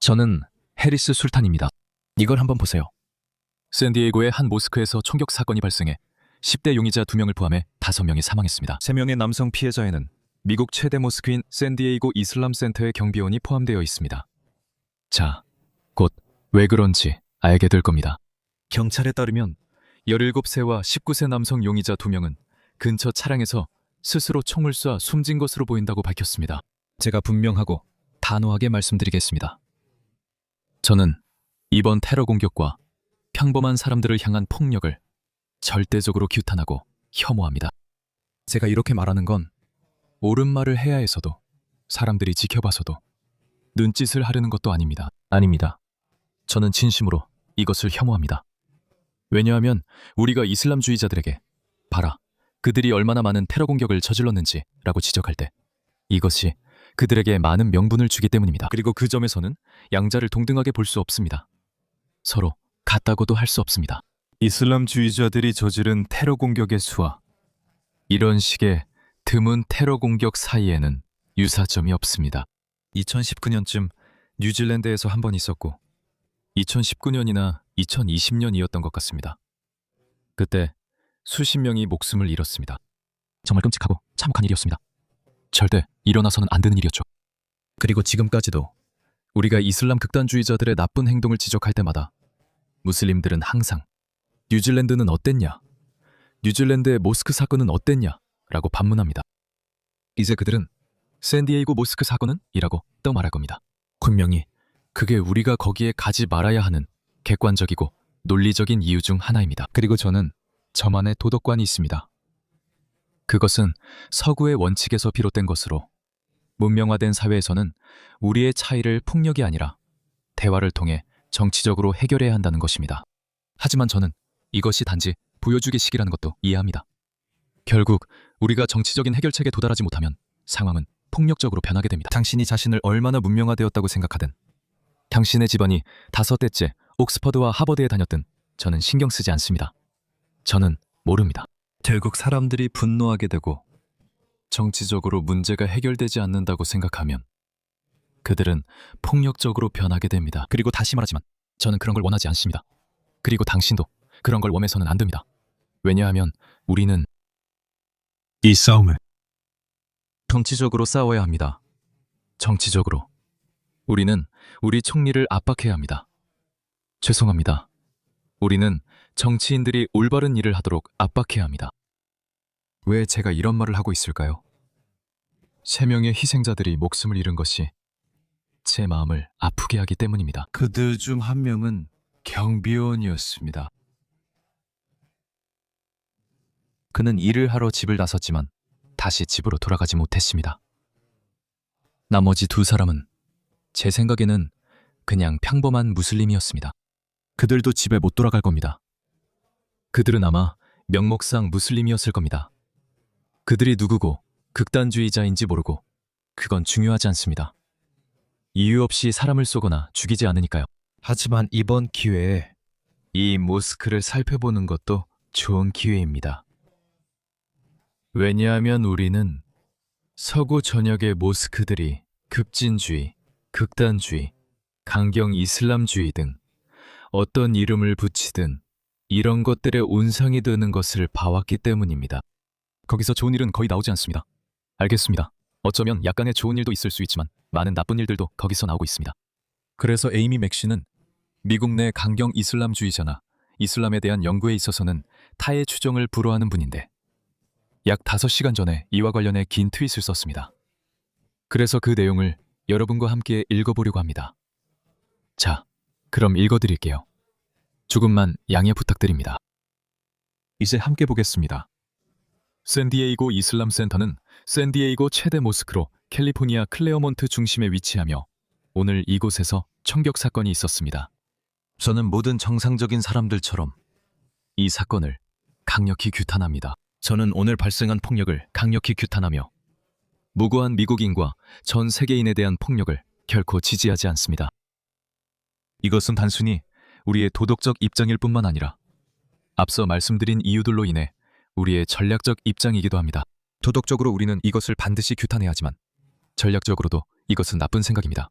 저는 해리스 술탄입니다. 이걸 한번 보세요. 샌디에이고의 한 모스크에서 총격 사건이 발생해 10대 용의자 2명을 포함해 5명이 사망했습니다. 3명의 남성 피해자에는 미국 최대 모스크인 샌디에이고 이슬람 센터의 경비원이 포함되어 있습니다. 자, 곧 왜 그런지 알게 될 겁니다. 경찰에 따르면 17세와 19세 남성 용의자 2명은 근처 차량에서 스스로 총을 쏴 숨진 것으로 보인다고 밝혔습니다. 제가 분명하고 단호하게 말씀드리겠습니다. 저는 이번 테러 공격과 평범한 사람들을 향한 폭력을 절대적으로 규탄하고 혐오합니다. 제가 이렇게 말하는 건 옳은 말을 해야 해서도 사람들이 지켜봐서도 눈짓을 하려는 것도 아닙니다. 저는 진심으로 이것을 혐오합니다. 왜냐하면 우리가 이슬람주의자들에게 봐라, 그들이 얼마나 많은 테러 공격을 저질렀는지 라고 지적할 때 이것이 그들에게 많은 명분을 주기 때문입니다. 그리고 그 점에서는 양자를 동등하게 볼 수 없습니다. 서로 같다고도 할 수 없습니다. 이슬람주의자들이 저지른 테러 공격의 수와 이런 식의 드문 테러 공격 사이에는 유사점이 없습니다. 2019년쯤 뉴질랜드에서 한 번 있었고 2019년이나 2020년이었던 것 같습니다. 그때 수십 명이 목숨을 잃었습니다. 정말 끔찍하고 참혹한 일이었습니다. 절대 일어나서는 안 되는 일이었죠. 그리고 지금까지도 우리가 이슬람 극단주의자들의 나쁜 행동을 지적할 때마다 무슬림들은 항상 뉴질랜드는 어땠냐? 뉴질랜드의 모스크 사건은 어땠냐? 라고 반문합니다. 이제 그들은 샌디에이고 모스크 사건은? 이라고 또 말할 겁니다. 분명히 그게 우리가 거기에 가지 말아야 하는 객관적이고 논리적인 이유 중 하나입니다. 그리고 저는 저만의 도덕관이 있습니다. 그것은 서구의 원칙에서 비롯된 것으로 문명화된 사회에서는 우리의 차이를 폭력이 아니라 대화를 통해 정치적으로 해결해야 한다는 것입니다. 하지만 저는 이것이 단지 보여주기식이라는 것도 이해합니다. 결국 우리가 정치적인 해결책에 도달하지 못하면 상황은 폭력적으로 변하게 됩니다. 당신이 자신을 얼마나 문명화되었다고 생각하든 당신의 집안이 5대째 옥스퍼드와 하버드에 다녔든 저는 신경 쓰지 않습니다. 저는 모릅니다. 결국 사람들이 분노하게 되고 정치적으로 문제가 해결되지 않는다고 생각하면 그들은 폭력적으로 변하게 됩니다. 그리고 다시 말하지만 저는 그런 걸 원하지 않습니다. 그리고 당신도 그런 걸 원해서는 안 됩니다. 왜냐하면 우리는 이 싸움을 정치적으로 싸워야 합니다. 정치적으로. 우리는 우리 총리를 압박해야 합니다. 죄송합니다. 우리는 정치인들이 올바른 일을 하도록 압박해야 합니다. 왜 제가 이런 말을 하고 있을까요? 3명의 희생자들이 목숨을 잃은 것이 제 마음을 아프게 하기 때문입니다. 그들 중 한 명은 경비원이었습니다. 그는 일을 하러 집을 나섰지만 다시 집으로 돌아가지 못했습니다. 나머지 2사람은 제 생각에는 그냥 평범한 무슬림이었습니다. 그들도 집에 못 돌아갈 겁니다. 그들은 아마 명목상 무슬림이었을 겁니다. 그들이 누구고 극단주의자인지 모르고 그건 중요하지 않습니다. 이유 없이 사람을 쏘거나 죽이지 않으니까요. 하지만 이번 기회에 이 모스크를 살펴보는 것도 좋은 기회입니다. 왜냐하면 우리는 서구 전역의 모스크들이 급진주의, 극단주의, 강경 이슬람주의 등 어떤 이름을 붙이든 이런 것들의 온상이 되는 것을 봐왔기 때문입니다. 거기서 좋은 일은 거의 나오지 않습니다. 알겠습니다. 어쩌면 약간의 좋은 일도 있을 수 있지만 많은 나쁜 일들도 거기서 나오고 있습니다. 그래서 에이미 맥시는 미국 내 강경 이슬람주의자나 이슬람에 대한 연구에 있어서는 타의 추정을 불허하는 분인데 약 5시간 전에 이와 관련해 긴 트윗을 썼습니다. 그래서 그 내용을 여러분과 함께 읽어보려고 합니다. 자, 그럼 읽어드릴게요. 조금만 양해 부탁드립니다. 이제 함께 보겠습니다. 샌디에이고 이슬람 센터는 샌디에이고 최대 모스크로 캘리포니아 클레어몬트 중심에 위치하며 오늘 이곳에서 총격 사건이 있었습니다. 저는 모든 정상적인 사람들처럼 이 사건을 강력히 규탄합니다. 저는 오늘 발생한 폭력을 강력히 규탄하며 무고한 미국인과 전 세계인에 대한 폭력을 결코 지지하지 않습니다. 이것은 단순히 우리의 도덕적 입장일 뿐만 아니라 앞서 말씀드린 이유들로 인해 우리의 전략적 입장이기도 합니다. 도덕적으로 우리는 이것을 반드시 규탄해야 하지만 전략적으로도 이것은 나쁜 생각입니다.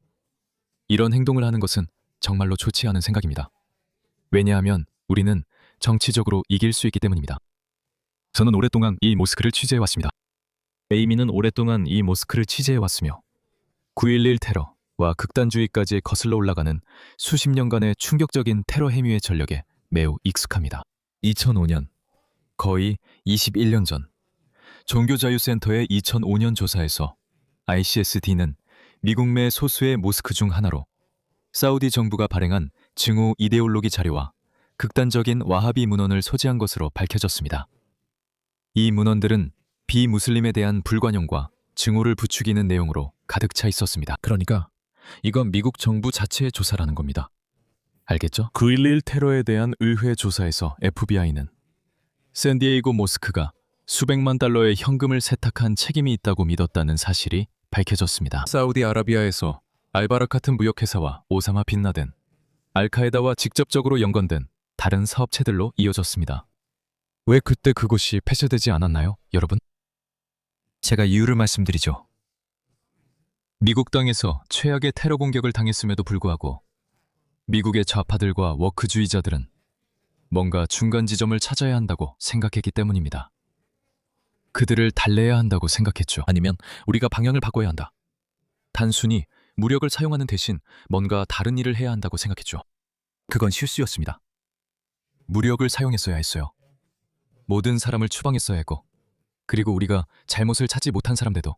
이런 행동을 하는 것은 정말로 좋지 않은 생각입니다. 왜냐하면 우리는 정치적으로 이길 수 있기 때문입니다. 저는 오랫동안 이 모스크를 취재해왔습니다. 에이미는 오랫동안 이 모스크를 취재해왔으며 9.11 테러와 극단주의까지 거슬러 올라가는 수십 년간의 충격적인 테러 행위의 전력에 매우 익숙합니다. 2005년, 거의 21년 전, 종교자유센터의 2005년 조사에서 ICSD는 미국 내 소수의 모스크 중 하나로 사우디 정부가 발행한 증오 이데올로기 자료와 극단적인 와하비 문헌을 소지한 것으로 밝혀졌습니다. 이 문헌들은 비무슬림에 대한 불관용과 증오를 부추기는 내용으로 가득 차 있었습니다. 그러니까 이건 미국 정부 자체의 조사라는 겁니다. 알겠죠? 9.11 테러에 대한 의회 조사에서 FBI는 샌디에이고 모스크가 수백만 달러의 현금을 세탁한 책임이 있다고 믿었다는 사실이 밝혀졌습니다. 사우디아라비아에서 알바라카트 무역회사와 오사마 빈라덴, 알카에다와 직접적으로 연관된 다른 사업체들로 이어졌습니다. 왜 그때 그곳이 폐쇄되지 않았나요, 여러분? 제가 이유를 말씀드리죠. 미국 땅에서 최악의 테러 공격을 당했음에도 불구하고 미국의 좌파들과 워크주의자들은 뭔가 중간 지점을 찾아야 한다고 생각했기 때문입니다. 그들을 달래야 한다고 생각했죠. 아니면 우리가 방향을 바꿔야 한다. 단순히 무력을 사용하는 대신 뭔가 다른 일을 해야 한다고 생각했죠. 그건 실수였습니다. 무력을 사용했어야 했어요. 모든 사람을 추방했어야 했고, 그리고 우리가 잘못을 찾지 못한 사람들도.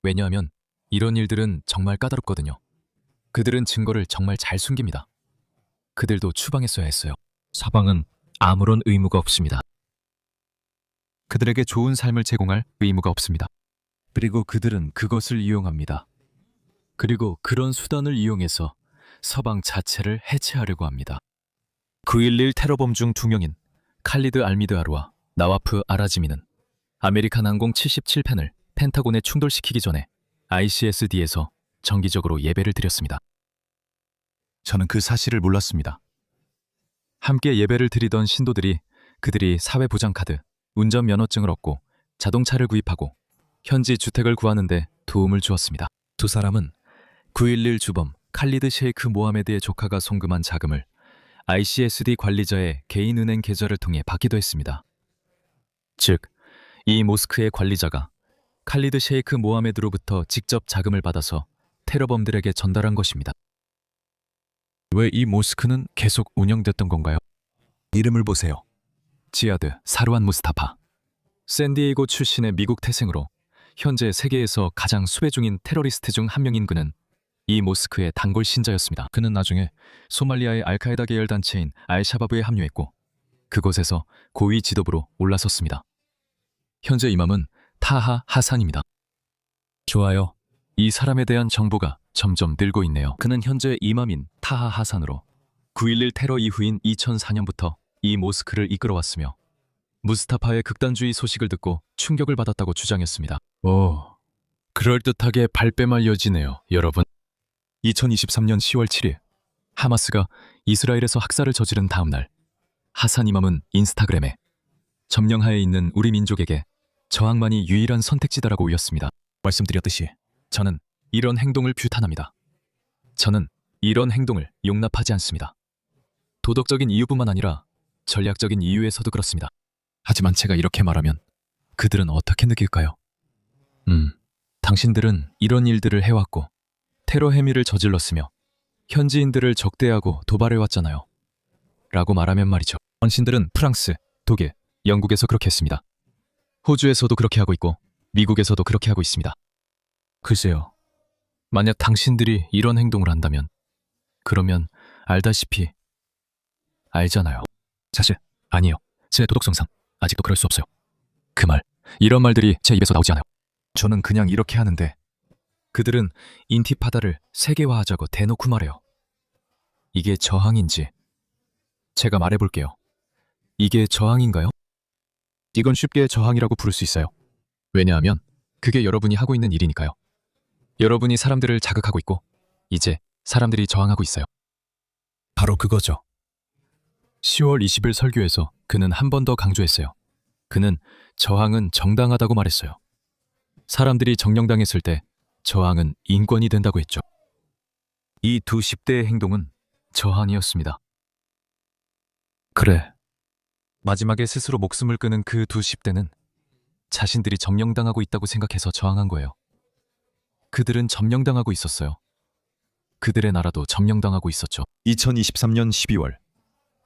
왜냐하면 이런 일들은 정말 까다롭거든요. 그들은 증거를 정말 잘 숨깁니다. 그들도 추방했어야 했어요. 사방은 아무런 의무가 없습니다. 그들에게 좋은 삶을 제공할 의무가 없습니다. 그리고 그들은 그것을 이용합니다. 그리고 그런 수단을 이용해서 서방 자체를 해체하려고 합니다. 9.11 테러범 중 2명인 칼리드 알미드아르와 나와프 아라지미는 아메리칸 항공 77편을 펜타곤에 충돌시키기 전에 ICSD에서 정기적으로 예배를 드렸습니다. 저는 그 사실을 몰랐습니다. 함께 예배를 드리던 신도들이 그들이 사회보장카드, 운전면허증을 얻고 자동차를 구입하고 현지 주택을 구하는 데 도움을 주었습니다. 두 사람은 9.11 주범 칼리드 셰이크 모하메드의 조카가 송금한 자금을 ICSD 관리자의 개인은행 계좌를 통해 받기도 했습니다. 즉, 이 모스크의 관리자가 칼리드 셰이크 모하메드로부터 직접 자금을 받아서 테러범들에게 전달한 것입니다. 왜 이 모스크는 계속 운영됐던 건가요? 이름을 보세요. 지하드 사르완 무스타파. 샌디에이고 출신의 미국 태생으로 현재 세계에서 가장 수배 중인 테러리스트 중 한 명인 그는 이 모스크의 단골 신자였습니다. 그는 나중에 소말리아의 알카에다 계열 단체인 알샤바브에 합류했고 그곳에서 고위 지도부로 올라섰습니다. 현재 이맘은 타하 하산입니다. 좋아요. 이 사람에 대한 정보가 점점 늘고 있네요. 그는 현재 이맘인 타하 하산으로 9.11 테러 이후인 2004년부터 이 모스크를 이끌어왔으며 무스타파의 극단주의 소식을 듣고 충격을 받았다고 주장했습니다. 오, 그럴듯하게 발뺌할 여지네요, 여러분. 2023년 10월 7일 하마스가 이스라엘에서 학살을 저지른 다음 날 하산 이맘은 인스타그램에 점령하에 있는 우리 민족에게 저항만이 유일한 선택지다라고 올렸습니다. 말씀드렸듯이 저는 이런 행동을 규탄합니다. 저는 이런 행동을 용납하지 않습니다. 도덕적인 이유뿐만 아니라 전략적인 이유에서도 그렇습니다. 하지만 제가 이렇게 말하면 그들은 어떻게 느낄까요? 당신들은 이런 일들을 해왔고 테러 행위를 저질렀으며 현지인들을 적대하고 도발해왔잖아요. 라고 말하면 말이죠. 헌신들은 프랑스, 독일, 영국에서 그렇게 했습니다. 호주에서도 그렇게 하고 있고 미국에서도 그렇게 하고 있습니다. 글쎄요. 만약 당신들이 이런 행동을 한다면 그러면 알다시피 알잖아요. 사실 아니에요. 제 도덕성상 아직도 그럴 수 없어요. 그 말, 이런 말들이 제 입에서 나오지 않아요. 저는 그냥 이렇게 하는데 그들은 인티파다를 세계화하자고 대놓고 말해요. 이게 저항인지 제가 말해볼게요. 이게 저항인가요? 이건 쉽게 저항이라고 부를 수 있어요. 왜냐하면 그게 여러분이 하고 있는 일이니까요. 여러분이 사람들을 자극하고 있고 이제 사람들이 저항하고 있어요. 바로 그거죠. 10월 20일 설교에서 그는 한 번 더 강조했어요. 그는 저항은 정당하다고 말했어요. 사람들이 정령당했을 때 저항은 인권이 된다고 했죠. 이 두 10대의 행동은 저항이었습니다. 그래. 마지막에 스스로 목숨을 끊은 그 두 10대는 자신들이 점령당하고 있다고 생각해서 저항한 거예요. 그들은 점령당하고 있었어요. 그들의 나라도 점령당하고 있었죠. 2023년 12월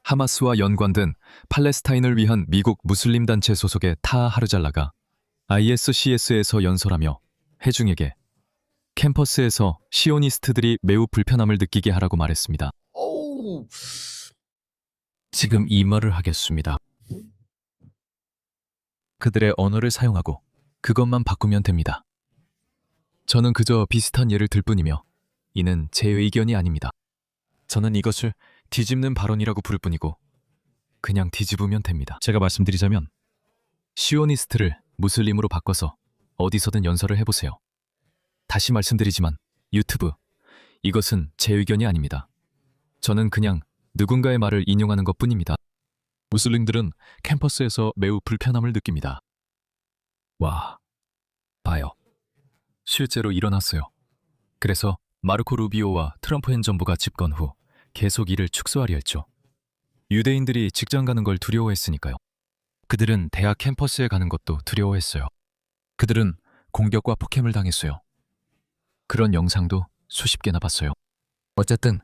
하마스와 연관된 팔레스타인을 위한 미국 무슬림 단체 소속의 타하 하르잘라가 ISCS에서 연설하며 회중에게 캠퍼스에서 시오니스트들이 매우 불편함을 느끼게 하라고 말했습니다. 지금 이 말을 하겠습니다. 그들의 언어를 사용하고 그것만 바꾸면 됩니다. 저는 그저 비슷한 예를 들 뿐이며 이는 제 의견이 아닙니다. 저는 이것을 뒤집는 발언이라고 부를 뿐이고 그냥 뒤집으면 됩니다. 제가 말씀드리자면 시오니스트를 무슬림으로 바꿔서 어디서든 연설을 해보세요. 다시 말씀드리지만 유튜브, 이것은 제 의견이 아닙니다. 저는 그냥 누군가의 말을 인용하는 것뿐입니다. 무슬림들은 캠퍼스에서 매우 불편함을 느낍니다. 와, 봐요. 실제로 일어났어요. 그래서 마르코 루비오와 트럼프 행정부가 집권 후 계속 이를 축소하려 했죠. 유대인들이 직장 가는 걸 두려워했으니까요. 그들은 대학 캠퍼스에 가는 것도 두려워했어요. 그들은 공격과 폭행을 당했어요. 그런 영상도 수십 개나 봤어요. 어쨌든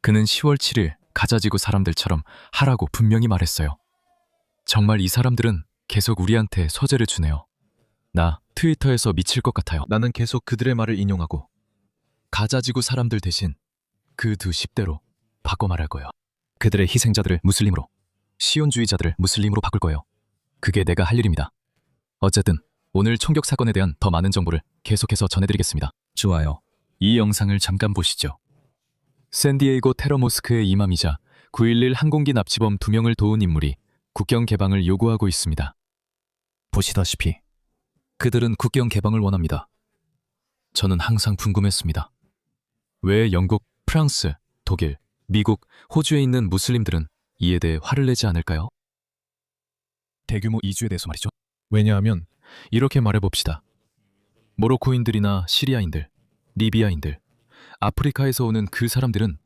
그는 10월 7일 가자지구 사람들처럼 하라고 분명히 말했어요. 정말 이 사람들은 계속 우리한테 서재를 주네요. 나 트위터에서 미칠 것 같아요. 나는 계속 그들의 말을 인용하고 가자지구 사람들 대신 그 두 10대로 바꿔 말할 거예요. 그들의 희생자들을 무슬림으로, 시온주의자들을 무슬림으로 바꿀 거예요. 그게 내가 할 일입니다. 어쨌든 오늘 총격 사건에 대한 더 많은 정보를 계속해서 전해드리겠습니다. 좋아요. 이 영상을 잠깐 보시죠. 샌디에이고 테러 모스크의 이맘이자 9.11 항공기 납치범 2명을 도운 인물이 국경 개방을 요구하고 있습니다. 보시다시피 그들은 국경 개방을 원합니다. 저는 항상 궁금했습니다. 왜 영국, 프랑스, 독일, 미국, 호주에 있는 무슬림들은 이에 대해 화를 내지 않을까요? 대규모 이주에 대해서 말이죠. 왜냐하면 이렇게 말해봅시다. 모로코인들이나 시리아인들, 리비아인들, 아프리카에서 오는 그 사람들은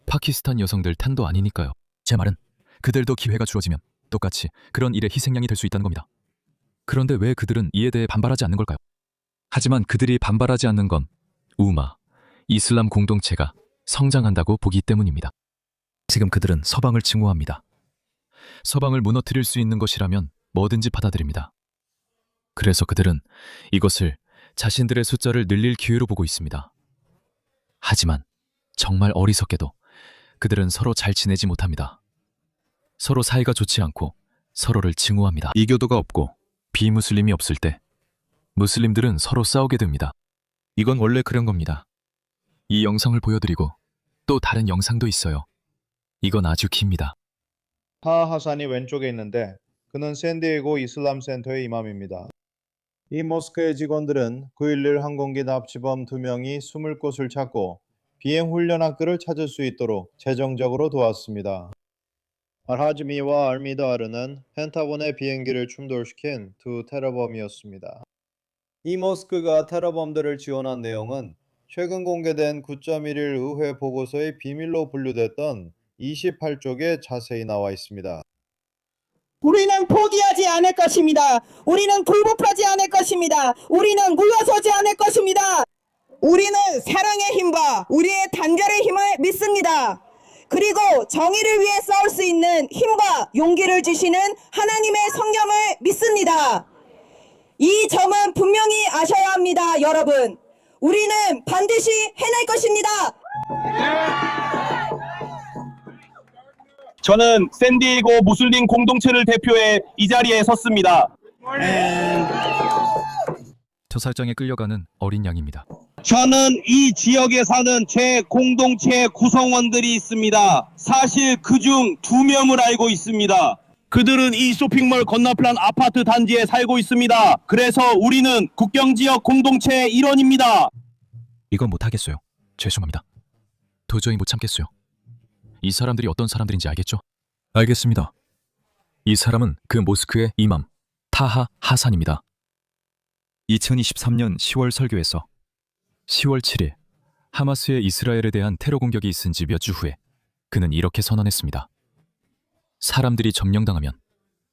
파키스탄 여성들 탄도 아니니까요. 제 말은 그들도 기회가 주어지면 똑같이 그런 일의 희생양이 될 수 있다는 겁니다. 그런데 왜 그들은 이에 대해 반발하지 않는 걸까요? 하지만 그들이 반발하지 않는 건 우마, 이슬람 공동체가 성장한다고 보기 때문입니다. 지금 그들은 서방을 증오합니다. 서방을 무너뜨릴 수 있는 것이라면 뭐든지 받아들입니다. 그래서 그들은 이것을 자신들의 숫자를 늘릴 기회로 보고 있습니다. 하지만 정말 어리석게도 그들은 서로 잘 지내지 못합니다. 서로 사이가 좋지 않고 서로를 증오합니다. 이교도가 없고 비무슬림이 없을 때 무슬림들은 서로 싸우게 됩니다. 이건 원래 그런 겁니다. 이 영상을 보여드리고 또 다른 영상도 있어요. 이건 아주 깁니다. 타하 하산이 왼쪽에 있는데 그는 샌디에고 이슬람 센터의 이맘입니다. 이 모스크의 직원들은 9.11 항공기 납치범 2명이 숨을 곳을 찾고 비행 훈련 학교를 찾을 수 있도록 재정적으로 도왔습니다. 알하즈미와 알미다르는 펜타곤의 비행기를 충돌시킨 두 테러범이었습니다. 이 모스크가 테러범들을 지원한 내용은 최근 공개된 9.11 의회 보고서의 비밀로 분류됐던 28쪽에 자세히 나와 있습니다. 우리는 포기하지 않을 것입니다. 우리는 굴복하지 않을 것입니다. 우리는 물러서지 않을 것입니다. 우리는 사랑의 힘과 우리의 단결의 힘을 믿습니다. 그리고 정의를 위해 싸울 수 있는 힘과 용기를 주시는 하나님의 성령을 믿습니다. 이 점은 분명히 아셔야 합니다, 여러분. 우리는 반드시 해낼 것입니다. 저는 샌디에이고 무슬림 공동체를 대표해 이 자리에 섰습니다. 토살장에 끌려가는 어린 양입니다. 저는 이 지역에 사는 제 공동체 구성원들이 있습니다. 사실 그중 2명을 알고 있습니다. 그들은 이 쇼핑몰 건너편 아파트 단지에 살고 있습니다. 그래서 우리는 국경지역 공동체의 일원입니다. 이건 못하겠어요. 죄송합니다. 도저히 못 참겠어요. 이 사람들이 어떤 사람들인지 알겠죠? 알겠습니다. 이 사람은 그 모스크의 이맘, 타하 하산입니다. 2023년 10월 설교에서 10월 7일 하마스의 이스라엘에 대한 테러 공격이 있은 지 몇 주 후에 그는 이렇게 선언했습니다. 사람들이 점령당하면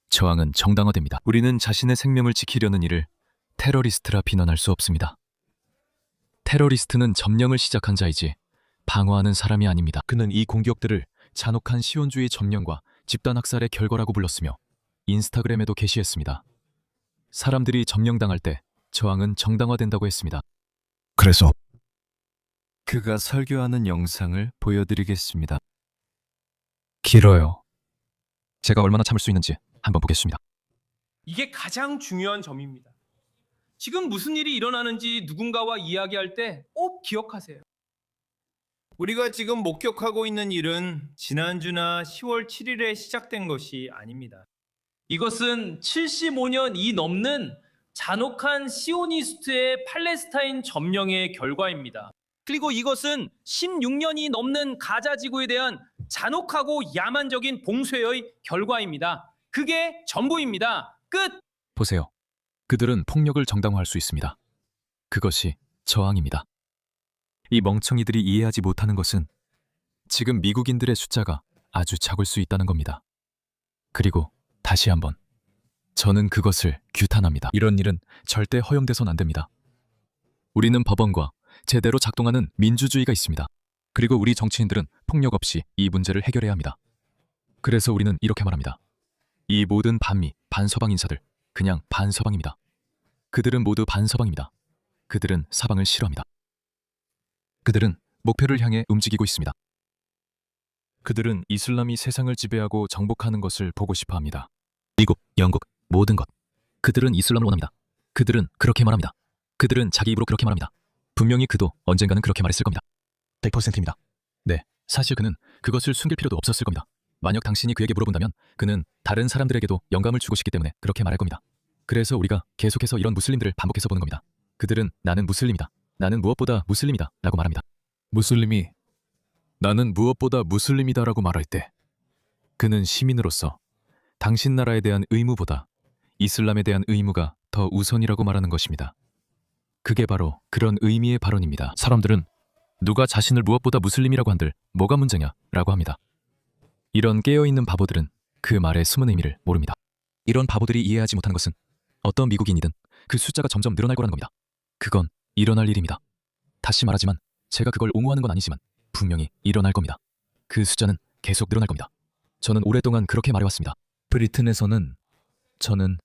저항은 정당화됩니다. 우리는 자신의 생명을 지키려는 이를 테러리스트라 비난할 수 없습니다. 테러리스트는 점령을 시작한 자이지 방어하는 사람이 아닙니다. 그는 이 공격들을 잔혹한 시온주의 점령과 집단 학살의 결과라고 불렀으며 인스타그램에도 게시했습니다. 사람들이 점령당할 때 저항은 정당화된다고 했습니다. 그래서 그가 설교하는 영상을 보여드리겠습니다. 길어요. 제가 얼마나 참을 수 있는지 한번 보겠습니다. 이게 가장 중요한 점입니다. 지금 무슨 일이 일어나는지 누군가와 이야기할 때 꼭 기억하세요. 우리가 지금 목격하고 있는 일은 지난주나 10월 7일에 시작된 것이 아닙니다. 이것은 75년이 넘는 잔혹한 시오니스트의 팔레스타인 점령의 결과입니다. 그리고 이것은 16년이 넘는 가자 지구에 대한 잔혹하고 야만적인 봉쇄의 결과입니다. 그게 전부입니다. 끝! 보세요. 그들은 폭력을 정당화할 수 있습니다. 그것이 저항입니다. 이 멍청이들이 이해하지 못하는 것은 지금 미국인들의 숫자가 아주 작을 수 있다는 겁니다. 그리고 다시 한번 저는 그것을 규탄합니다. 이런 일은 절대 허용돼선 안 됩니다. 우리는 법원과 제대로 작동하는 민주주의가 있습니다. 그리고 우리 정치인들은 폭력 없이 이 문제를 해결해야 합니다. 그래서 우리는 이렇게 말합니다. 이 모든 반미, 반서방 인사들, 그냥 반서방입니다. 그들은 모두 반서방입니다. 그들은 사방을 싫어합니다. 그들은 목표를 향해 움직이고 있습니다. 그들은 이슬람이 세상을 지배하고 정복하는 것을 보고 싶어 합니다. 미국, 영국, 모든 것. 그들은 이슬람을 원합니다. 그들은 그렇게 말합니다. 그들은 자기 입으로 그렇게 말합니다. 분명히 그도 언젠가는 그렇게 말했을 겁니다. 100%입니다. 네, 사실 그는 그것을 숨길 필요도 없었을 겁니다. 만약 당신이 그에게 물어본다면 그는 다른 사람들에게도 영감을 주고 싶기 때문에 그렇게 말할 겁니다. 그래서 우리가 계속해서 이런 무슬림들을 반복해서 보는 겁니다. 그들은 나는 무슬림이다. 나는 무엇보다 무슬림이다 라고 말합니다. 무슬림이 나는 무엇보다 무슬림이다 라고 말할 때 그는 시민으로서 당신 나라에 대한 의무보다 이슬람에 대한 의무가 더 우선이라고 말하는 것입니다. 그게 바로 그런 의미의 발언입니다. 사람들은 누가 자신을 무엇보다 무슬림이라고 한들 뭐가 문제냐 라고 합니다. 이런 깨어있는 바보들은 그 말의 숨은 의미를 모릅니다. 이런 바보들이 이해하지 못하는 것은 어떤 미국인이든 그 숫자가 점점 늘어날 거라는 겁니다. 그건 일어날 일입니다. 다시 말하지만 제가 그걸 옹호하는 건 아니지만 분명히 일어날 겁니다. 그 숫자는 계속 늘어날 겁니다. 저는 오랫동안 그렇게 말해왔습니다. 브리튼에서는 저는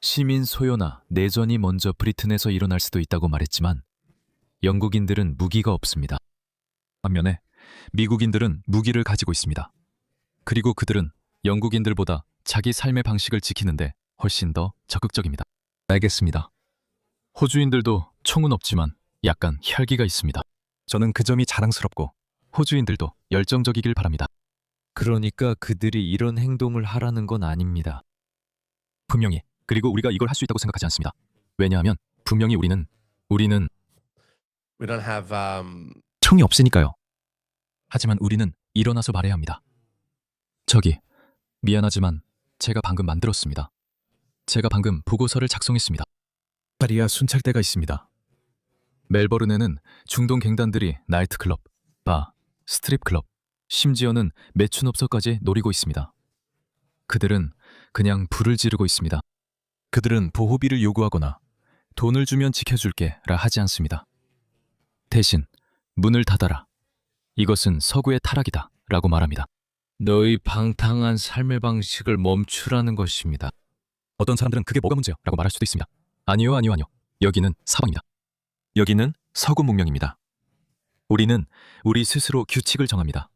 시민 소요나 내전이 먼저 브리튼에서 일어날 수도 있다고 말했지만 영국인들은 무기가 없습니다. 반면에 미국인들은 무기를 가지고 있습니다. 그리고 그들은 영국인들보다 자기 삶의 방식을 지키는데 훨씬 더 적극적입니다. 알겠습니다. 호주인들도 총은 없지만 약간 혈기가 있습니다. 저는 그 점이 자랑스럽고 호주인들도 열정적이길 바랍니다. 그러니까 그들이 이런 행동을 하라는 건 아닙니다. 분명히. 그리고 우리가 이걸 할 수 있다고 생각하지 않습니다. 왜냐하면 분명히 우리는 We don't have 총이 없으니까요. 하지만 우리는 일어나서 말해야 합니다. 저기, 미안하지만 제가 방금 만들었습니다. 제가 방금 보고서를 작성했습니다. 파리아 순찰대가 있습니다. 멜버른에는 중동 갱단들이 나이트클럽, 바, 스트립클럽, 심지어는 매춘업소까지 노리고 있습니다. 그들은 그냥 불을 지르고 있습니다. 그들은 보호비를 요구하거나 돈을 주면 지켜줄게 라 하지 않습니다. 대신 문을 닫아라. 이것은 서구의 타락이다 라고 말합니다. 너희 방탕한 삶의 방식을 멈추라는 것입니다. 어떤 사람들은 그게 뭐가 문제야 라고 말할 수도 있습니다. 아니요. 여기는 사방입니다. 여기는 서구 문명입니다. 우리는 우리 스스로 규칙을 정합니다.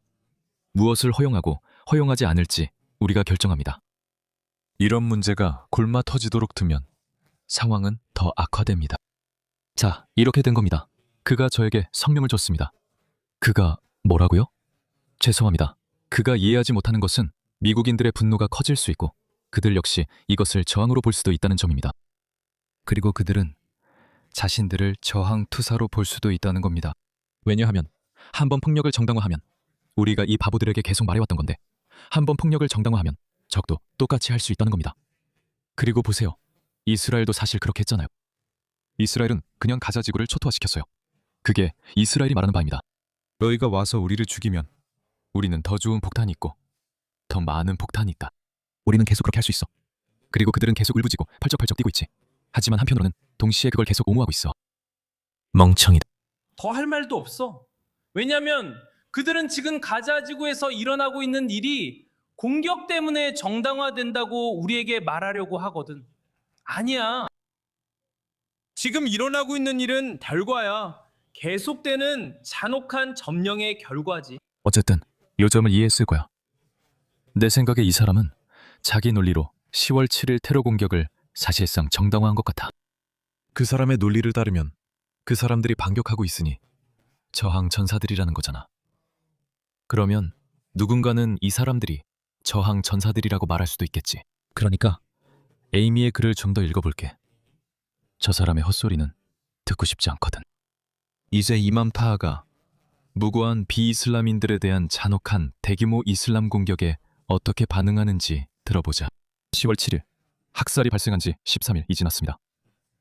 무엇을 허용하고 허용하지 않을지 우리가 결정합니다. 이런 문제가 골마 터지도록 두면 상황은 더 악화됩니다. 자, 이렇게 된 겁니다. 그가 저에게 성명을 줬습니다. 그가 뭐라고요? 죄송합니다. 그가 이해하지 못하는 것은 미국인들의 분노가 커질 수 있고 그들 역시 이것을 저항으로 볼 수도 있다는 점입니다. 그리고 그들은 자신들을 저항 투사로 볼 수도 있다는 겁니다. 왜냐하면 한번 폭력을 정당화하면 우리가 이 바보들에게 계속 말해왔던 건데 한번 폭력을 정당화하면 적도 똑같이 할 수 있다는 겁니다. 그리고 보세요. 이스라엘도 사실 그렇게 했잖아요. 이스라엘은 그냥 가자 지구를 초토화시켰어요. 그게 이스라엘이 말하는 바입니다. 너희가 와서 우리를 죽이면 우리는 더 좋은 폭탄이 있고 더 많은 폭탄이 있다. 우리는 계속 그렇게 할 수 있어. 그리고 그들은 계속 울부짖고 펄쩍펄쩍 뛰고 있지. 하지만 한편으로는 동시에 그걸 계속 옹호하고 있어. 멍청이다. 더 할 말도 없어. 왜냐하면 그들은 지금 가자 지구에서 일어나고 있는 일이 공격 때문에 정당화된다고 우리에게 말하려고 하거든. 아니야. 지금 일어나고 있는 일은 결과야. 계속되는 잔혹한 점령의 결과지. 어쨌든 요점을 이해했을 거야. 내 생각에 이 사람은 자기 논리로 10월 7일 테러 공격을 사실상 정당화한 것 같아. 그 사람의 논리를 따르면 그 사람들이 반격하고 있으니 저항 전사들이라는 거잖아. 그러면 누군가는 이 사람들이 저항 전사들이라고 말할 수도 있겠지. 그러니까 에이미의 글을 좀 더 읽어볼게. 저 사람의 헛소리는 듣고 싶지 않거든. 이제 이맘 타하가 무고한 비이슬람인들에 대한 잔혹한 대규모 이슬람 공격에 어떻게 반응하는지 들어보자. 10월 7일 학살이 발생한 지 13일이 지났습니다.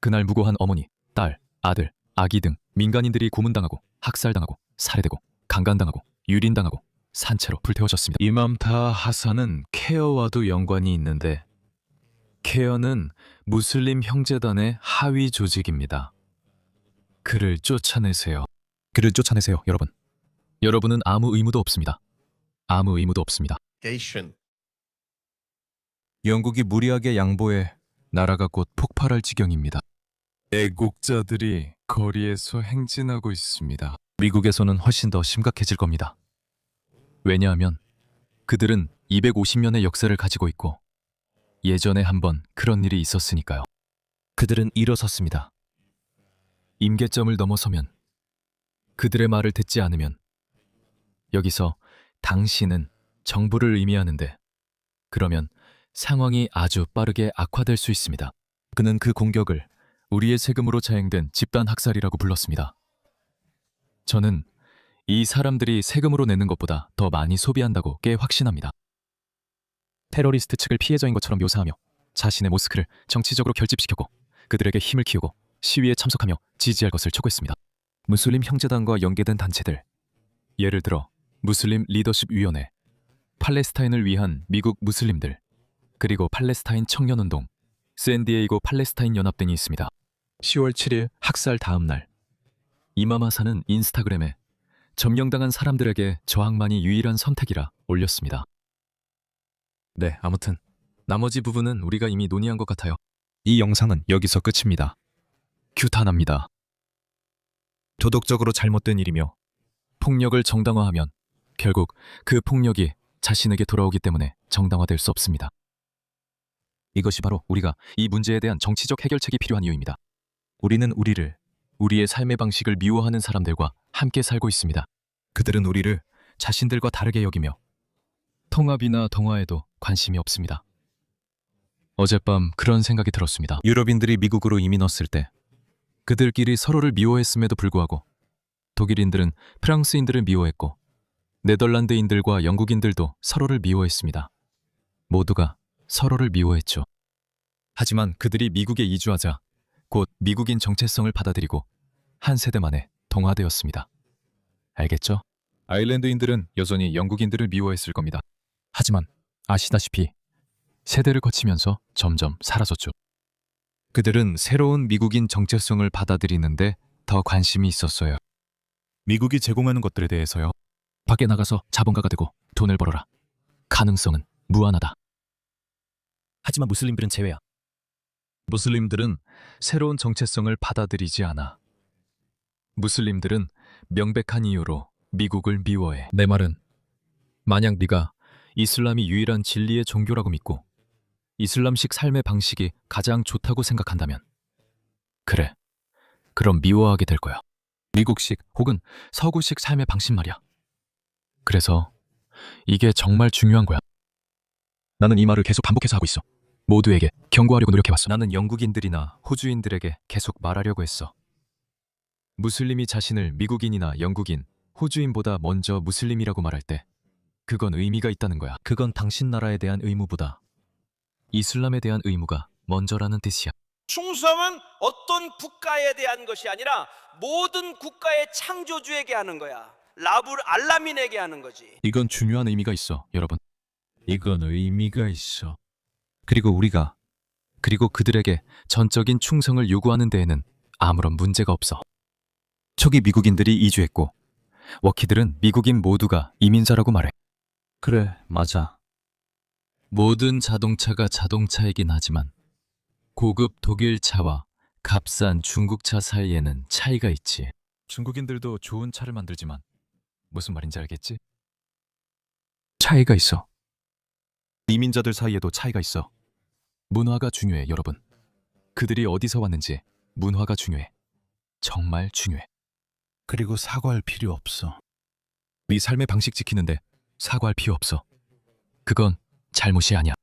그날 무고한 어머니, 딸, 아들, 아기 등 민간인들이 고문당하고 학살당하고 살해되고 강간당하고 유린당하고 산채로 불태워졌습니다. 이맘타 하산은 케어와도 연관이 있는데 케어는 무슬림 형제단의 하위 조직입니다. 그를 쫓아내세요. 그를 쫓아내세요, 여러분. 여러분은 아무 의무도 없습니다. 아무 의무도 없습니다. Nation. 영국이 무리하게 양보해 나라가 곧 폭발할 지경입니다. 애국자들이 거리에서 행진하고 있습니다. 미국에서는 훨씬 더 심각해질 겁니다. 왜냐하면 그들은 250년의 역사를 가지고 있고 예전에 한번 그런 일이 있었으니까요. 그들은 일어섰습니다. 임계점을 넘어서면 그들의 말을 듣지 않으면 여기서 당신은 정부를 의미하는데 그러면 상황이 아주 빠르게 악화될 수 있습니다. 그는 그 공격을 우리의 세금으로 자행된 집단 학살이라고 불렀습니다. 저는 이 사람들이 세금으로 내는 것보다 더 많이 소비한다고 꽤 확신합니다. 테러리스트 측을 피해자인 것처럼 묘사하며 자신의 모스크를 정치적으로 결집시켰고 그들에게 힘을 키우고 시위에 참석하며 지지할 것을 촉구했습니다. 무슬림 형제단과 연계된 단체들, 예를 들어 무슬림 리더십 위원회, 팔레스타인을 위한 미국 무슬림들, 그리고 팔레스타인 청년운동, 샌디에이고 팔레스타인 연합 등이 있습니다. 10월 7일 학살 다음 날, 이맘 하산은 인스타그램에 점령당한 사람들에게 저항만이 유일한 선택이라 올렸습니다. 네, 아무튼 나머지 부분은 우리가 이미 논의한 것 같아요. 이 영상은 여기서 끝입니다. 규탄합니다. 도덕적으로 잘못된 일이며 폭력을 정당화하면 결국 그 폭력이 자신에게 돌아오기 때문에 정당화될 수 없습니다. 이것이 바로 우리가 이 문제에 대한 정치적 해결책이 필요한 이유입니다. 우리는 우리의 삶의 방식을 미워하는 사람들과 함께 살고 있습니다. 그들은 우리를 자신들과 다르게 여기며 통합이나 동화에도 관심이 없습니다. 어젯밤 그런 생각이 들었습니다. 유럽인들이 미국으로 이민 왔을 때 그들끼리 서로를 미워했음에도 불구하고 독일인들은 프랑스인들을 미워했고 네덜란드인들과 영국인들도 서로를 미워했습니다. 모두가 서로를 미워했죠. 하지만 그들이 미국에 이주하자 곧 미국인 정체성을 받아들이고 한 세대 만에 동화되었습니다. 알겠죠? 아일랜드인들은 여전히 영국인들을 미워했을 겁니다. 하지만 아시다시피 세대를 거치면서 점점 사라졌죠. 그들은 새로운 미국인 정체성을 받아들이는데 더 관심이 있었어요. 미국이 제공하는 것들에 대해서요. 밖에 나가서 자본가가 되고 돈을 벌어라. 가능성은 무한하다. 하지만 무슬림들은 제외야. 무슬림들은 새로운 정체성을 받아들이지 않아. 무슬림들은 명백한 이유로 미국을 미워해. 내 말은 만약 네가 이슬람이 유일한 진리의 종교라고 믿고 이슬람식 삶의 방식이 가장 좋다고 생각한다면 그래, 그럼 미워하게 될 거야. 미국식 혹은 서구식 삶의 방식 말이야. 그래서 이게 정말 중요한 거야. 나는 이 말을 계속 반복해서 하고 있어. 모두에게 경고하려고 노력해왔어. 나는 영국인들이나 호주인들에게 계속 말하려고 했어. 무슬림이 자신을 미국인이나 영국인, 호주인보다 먼저 무슬림이라고 말할 때 그건 의미가 있다는 거야. 그건 당신 나라에 대한 의무보다 이슬람에 대한 의무가 먼저라는 뜻이야. 충성은 어떤 국가에 대한 것이 아니라 모든 국가의 창조주에게 하는 거야. 라불 알라민에게 하는 거지. 이건 중요한 의미가 있어, 여러분. 이건 의미가 있어. 그리고 그들에게 전적인 충성을 요구하는 데에는 아무런 문제가 없어. 초기 미국인들이 이주했고 워키들은 미국인 모두가 이민자라고 말해. 그래, 맞아. 모든 자동차가 자동차이긴 하지만 고급 독일 차와 값싼 중국 차 사이에는 차이가 있지. 중국인들도 좋은 차를 만들지만 무슨 말인지 알겠지? 차이가 있어. 이민자들 사이에도 차이가 있어. 문화가 중요해, 여러분. 그들이 어디서 왔는지 문화가 중요해. 정말 중요해. 그리고 사과할 필요 없어. 네 삶의 방식 지키는데 사과할 필요 없어. 그건 잘못이 아니야.